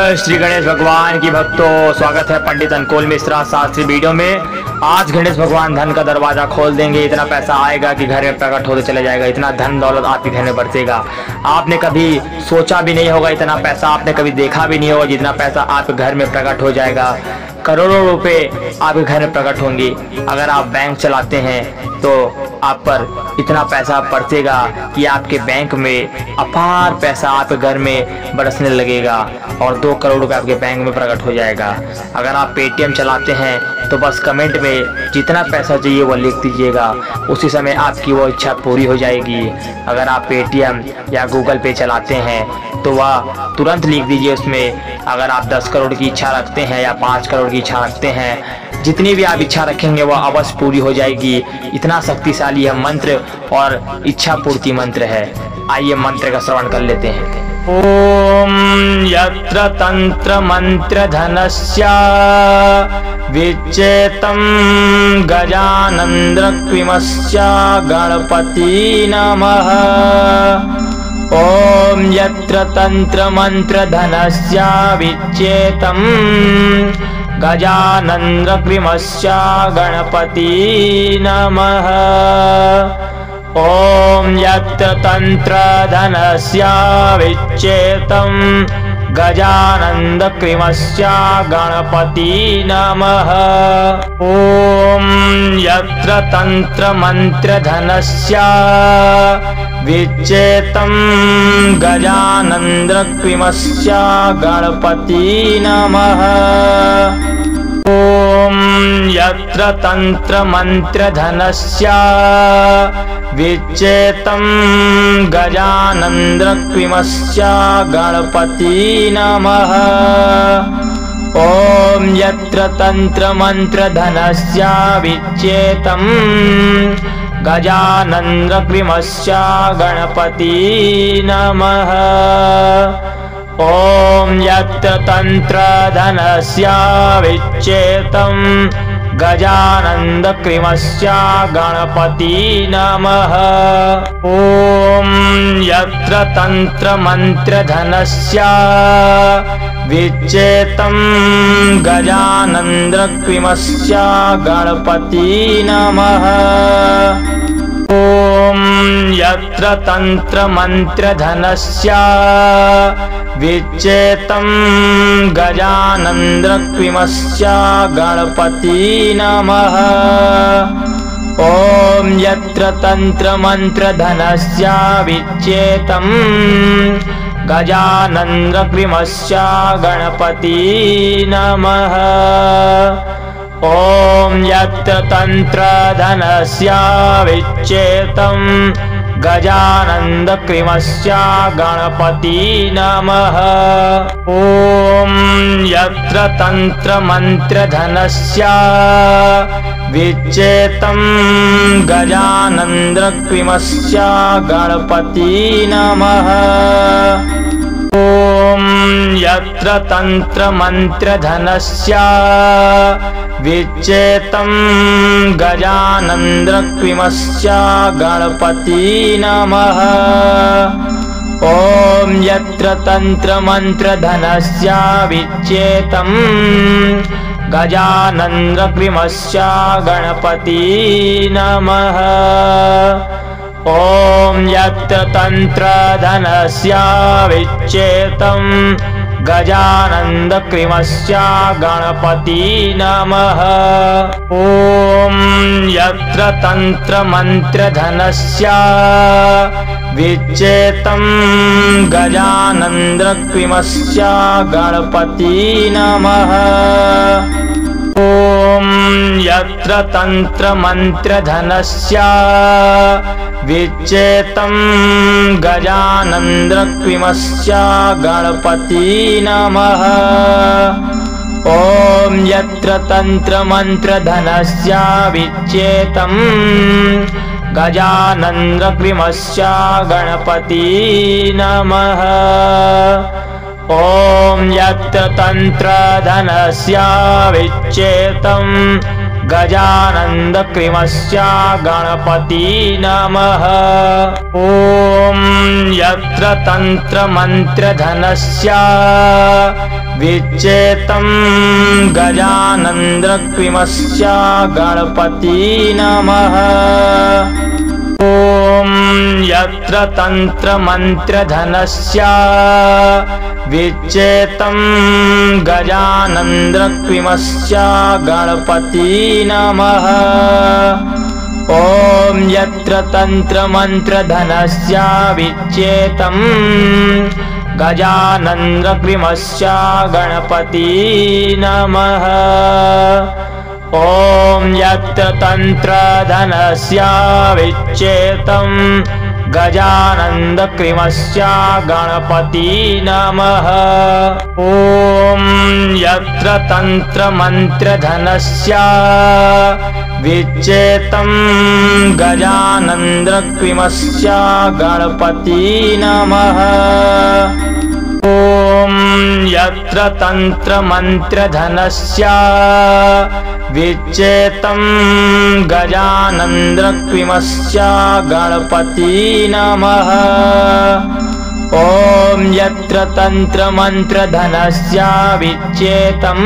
श्री गणेश भगवान की भक्तों, स्वागत है पंडित अनुकूल मिश्रा शास्त्री वीडियो में। आज गणेश भगवान धन का दरवाजा खोल देंगे। इतना पैसा आएगा कि घर में प्रकट होते चले जाएगा। इतना धन दौलत आपके घर में बरसेगा। आपने कभी सोचा भी नहीं होगा, इतना पैसा आपने कभी देखा भी नहीं होगा। जितना पैसा आपके घर में प्रकट हो जाएगा, करोड़ों रुपए आपके घर में प्रकट होंगे। अगर आप बैंक चलाते हैं तो आप पर इतना पैसा बरसेगा कि आपके बैंक में अपार पैसा आपके घर में बरसने लगेगा और 2 करोड़ रुपए आपके बैंक में प्रकट हो जाएगा। अगर आप पेटीएम चलाते हैं तो बस कमेंट में जितना पैसा चाहिए वो लिख दीजिएगा, उसी समय आपकी वो इच्छा पूरी हो जाएगी। अगर आप पेटीएम या गूगल पे चलाते हैं तो वह तुरंत लिख दीजिए उसमें। अगर आप 10 करोड़ की इच्छा रखते हैं या 5 करोड़ की इच्छा रखते हैं, जितनी भी आप इच्छा रखेंगे वह अवश्य पूरी हो जाएगी। इतना शक्तिशाली यह मंत्र और इच्छा पूर्ति मंत्र है। आइए मंत्र का श्रवण कर लेते हैं। ओम यत्र तंत्र मंत्र धनस्य विचेतम गजानंद्रक्विमस्य गणपति नमः। ओम यत्र तंत्र मंत्र धनस्य विचेतम गजानंद्रक्विमस्य गणपति नमः। ओम यत्र तंत्र धनस्य विचेतम गजानंद्रक्विमस्य गणपति नमः। ओम यत्र तंत्र मंत्र धनस्य विचेतम गजानंद्रक्विमस्य गणपति नमः। ओम यत्र तंत्र मंत्र धनस्य विचेतम गजानंद्रक्विमस्य गणपति नमः। ओम यत्र तंत्र मंत्र धनस्य विचेतम गजानंद्रक्विमस्य गणपति नमः। ओम यत्र तंत्र धनस्य विचेतम गजानंद्रक्विमस्य गणपति नमः। ओम यत्र तंत्र मंत्र धनस्य विचेतम गजानंद्रक्विमस्य गणपति नमः। ओम यत्र तंत्र मंत्र धनस्य विचेतम गजानंद्रक्विमस्य गणपति नमः। ओम यत्र तंत्र मंत्र धनस्य विचेतम गजानंद्रक्विमस्य गणपति नमः। ओम यत्र तंत्र धनस्य विचेतम गजानंद्रक्विमस्य गणपति नमः। ओम यत्र तंत्र मंत्र धनस्य विचेतम गजानंद्रक्विमस्य गणपति नमः। ओम यत्र तंत्र मंत्र धनस्य विचेतम गजानंद्रक्विमस्य गणपति नमः। ओम यत्र तंत्र मंत्र धनस्य विचेतम गजानंद्रक्विमस्य गणपति नमः। ओम यत्र तंत्र धनस्य विचेतम गजानंद्रक्विमस्य गणपति नमः। ओम यत्र तंत्र मंत्र धनस्य विचेतम गजानंद्रक्विमस्य गणपति नमः। ओम यत्र तंत्र मंत्र धनस्य विचेतम गजानंद्रक्विमस्य गणपति नमः। ओम यत्र तंत्र मंत्र धनस्य विचेतम गजानंद्रक्विमस्य गणपति नमः। ओम यत्र तंत्र धनस्य विचेतम गजानन्दकृमस्य गणपति नमः। ॐ यत्र तन्त्रमन्त्रधनस्य विच्चेतं गजानन्दकृमस्य गणपति नमः। ॐ यत्र तन्त्रमन्त्रधनस्य विच्चेतं गजानन्दकृमस्य गणपति नमः। ॐ यत्र तन्त्रमन्त्रधनस्य विच्चेतं गजानन्दकृमस्य गणपति नमः। ॐ यत्र तन्त्रधनस्य विच्चेतं गजानन्दकृमस्य गणपति नमः। ॐ यत्र तन्त्रमन्त्रधनस्य विच्चेतं गजानन्दकृमस्य गणपति नमः। ॐ यत्र तन्त्रमन्त्रधनस्य विच्चेतं गजानन्दकृमस्य गणपति नमः। ॐ यत्र तन्त्रमन्त्रधनस्य विच्चेतं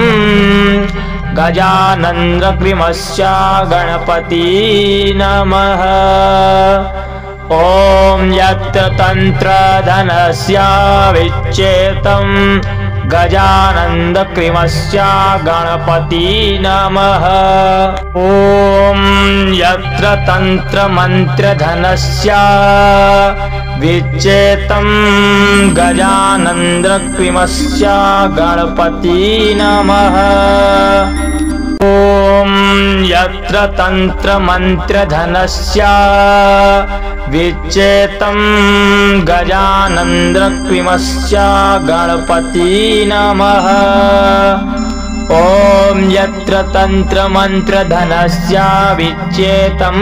गजानन्दकृमस्य गणपति नमः। ॐ यत्र तन्त्रधनस्य विच्चेतं गजानन्दकृमस्य गणपति नमः। ॐ यत्र तन्त्रमन्त्रधनस्य विच्चेतं गजानन्दकृमस्य गणपति नमः। ॐ यत्र तन्त्रमन्त्रधनस्य विच्चेतं गजानन्दकृमस्य गणपति नमः। ॐ यत्र तन्त्रमन्त्रधनस्य विच्चेतं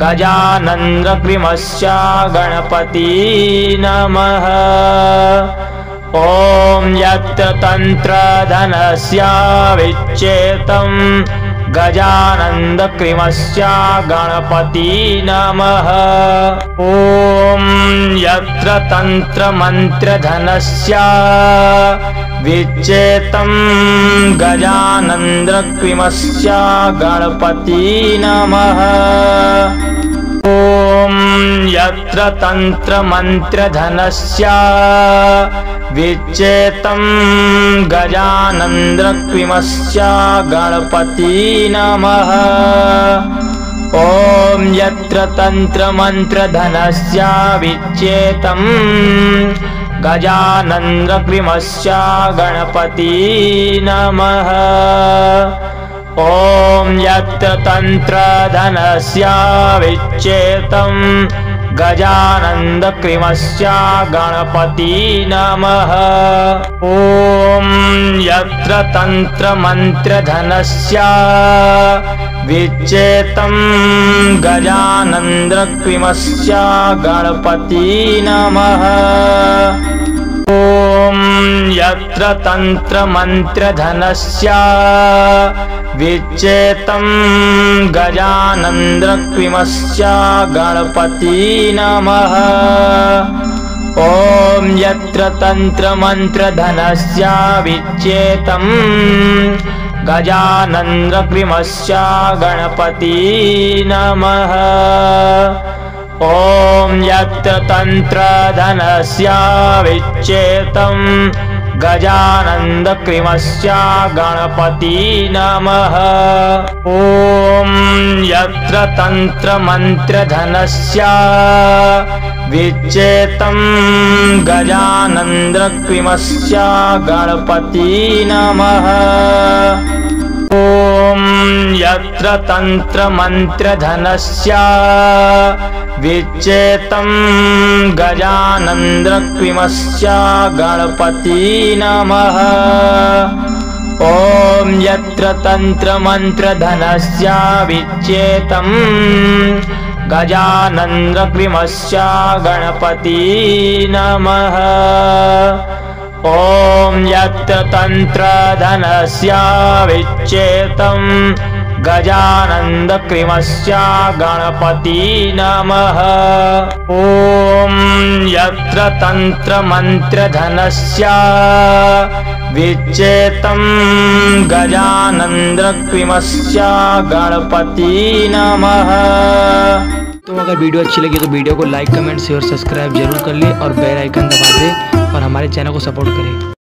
गजानन्दकृमस्य गणपति नमः। ॐ यत्र तन्त्रधनस्य विच्चेतं गजानन्दकृमस्य गणपति नमः। ॐ यत्र तन्त्रमन्त्रधनस्य विच्चेतं गजानन्दकृमस्य गणपति नमः। ॐ यत्र तन्त्रमन्त्रधनस्य विच्चेतं गजानन्दकृमस्य गणपति नमः। ॐ यत्र तन्त्रमन्त्रधनस्य विच्चेतं गजानन्दकृमस्य गणपति नमः। ॐ यत्र तन्त्रधनस्य विच्चेतं गजानन्दकृमस्य गणपति नमः। ॐ यत्र तन्त्रमन्त्रधनस्य विच्चेतं गजानन्दकृमस्य गणपति नमः। ॐ यत्र तन्त्रमन्त्रधनस्य विच्चेतं गजानन्दकृमस्य गणपति नमः। ॐ यत्र तन्त्रमन्त्रधनस्य विच्चेतं गजानन्दकृमस्य गणपति नमः। ॐ यत्र तन्त्रधनस्य विच्चेतं गजानन्दकृमस्य गणपति नमः। ॐ यत्र तन्त्रमन्त्रधनस्य विच्चेतं गजानन्दकृमस्य गणपति नमः। ॐ यत्र तन्त्रमन्त्रधनस्य विच्चेतं गजानन्दकृमस्य गणपति नमः। ॐ यत्र तन्त्रमन्त्रधनस्य विच्चेतं गजानन्दकृमस्य गणपति नमः। ॐ यत्र तन्त्रधनस्य विच्चेतं गजानन्दकृमस्य गणपति नमः। ॐ यत्र तन्त्रमन्त्रधनस्य विच्चेतं गजानन्दकृमस्य गणपति नमः। तो अगर वीडियो अच्छी लगी तो वीडियो को लाइक, कमेंट, शेयर, सब्सक्राइब जरूर कर ले और बेल आइकन दबा दे और हमारे चैनल को सपोर्ट करें।